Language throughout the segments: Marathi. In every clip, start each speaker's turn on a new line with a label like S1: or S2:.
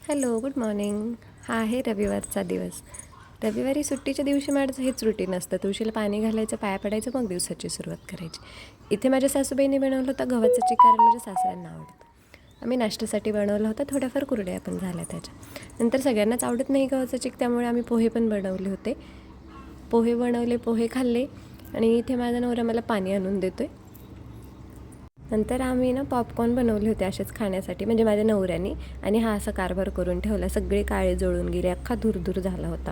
S1: Hello, good morning. हा आहे रविवारचा दिवस. रविवारी सुट्टीच्या दिवशी माझं हेच रुटीन असतं. तुळशीला पाणी घालायचं, पाया पडायचं, मग दिवसाची सुरुवात करायची. इथे माझ्या सासूबाईंनी बनवलं होतं गव्हाचं चिक, कारण माझ्या सासऱ्यांना आवडतं. आम्ही नाश्त्यासाठी बनवलं होतं, थोड्याफार कुरड्या पण झाल्या त्याच्या. नंतर सगळ्यांनाच आवडत नाही गव्हाचं चिक, त्यामुळे आम्ही पोहे पण बनवले होते. पोहे बनवले, पोहे खाल्ले आणि इथे माझा नवरा मला पाणी आणून देतो आहे. नंतर आम्ही पॉपकॉर्न बनवले होते असेच खाण्यासाठी, म्हणजे माझ्या नवऱ्याने. आणि हा असा कारभार करून ठेवला, सगळे काळे जळून गेले, अख्खा धूर झाला होता.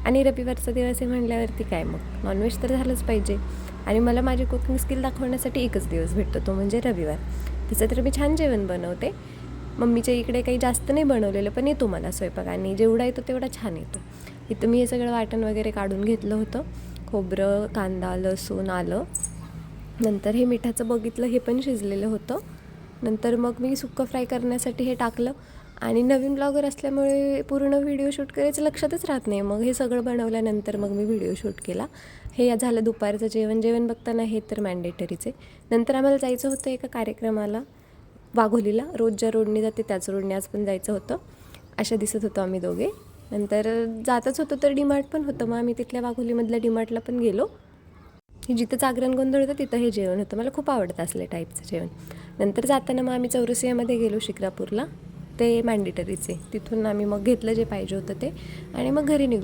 S1: आणि रविवारचा दिवस आहे म्हटल्यावरती काय, मग नॉनव्हेज तर झालंच पाहिजे. आणि मला माझी कुकिंग स्किल दाखवण्यासाठी एकच दिवस भेटतो, तो म्हणजे रविवार. तसं तर मी छान जेवण बनवते. मम्मीच्या इकडे काही जास्त नाही बनवलेलं, पण येतो मला स्वयंपाक, आणि जेवढा येतो तेवढा छान येतो. इथं मी हे सगळं वाटण वगैरे काढून घेतलं होतं. खोबरं, कांदा, लसूण, आलं. नंतर हे मिठाचं बघितलं, हे पण शिजलेलं होतं. नंतर मग मी सुक्कं फ्राय करण्यासाठी हे टाकलं. आणि नवीन ब्लॉगर असल्यामुळे पूर्ण व्हिडिओ शूट करायचं लक्षातच राहत नाही. मग हे सगळं बनवल्यानंतर मग मी व्हिडिओ शूट केला. हे झालं दुपारचं जेवण बघताना हे तर मॅन्डेटरीच आहे. नंतर आम्हाला जायचं होतं एका कार्यक्रमाला, वाघोलीला. रोज ज्या रोडने जाते त्याच रोडने आज पण जायचं होतं. अशा दिसत होतो आम्ही दोघे. नंतर जातच होतो तर डीमार्ट पण होतं, मग आम्ही तिथल्या वाघोलीमधल्या डीमार्टला पण गेलो. जिथं जागरण गोंधळ होतं तिथं हे जेवण होतं. मला खूप आवडतं असल्या टाईपचं जेवण. नंतर जाताना मग आम्ही चौरसियामध्ये गेलो, शिक्रापूरला. ते मॅन्डेटरीचे. तिथून आम्ही मग घेतलं जे पाहिजे होतं ते, आणि मग घरी निघलो.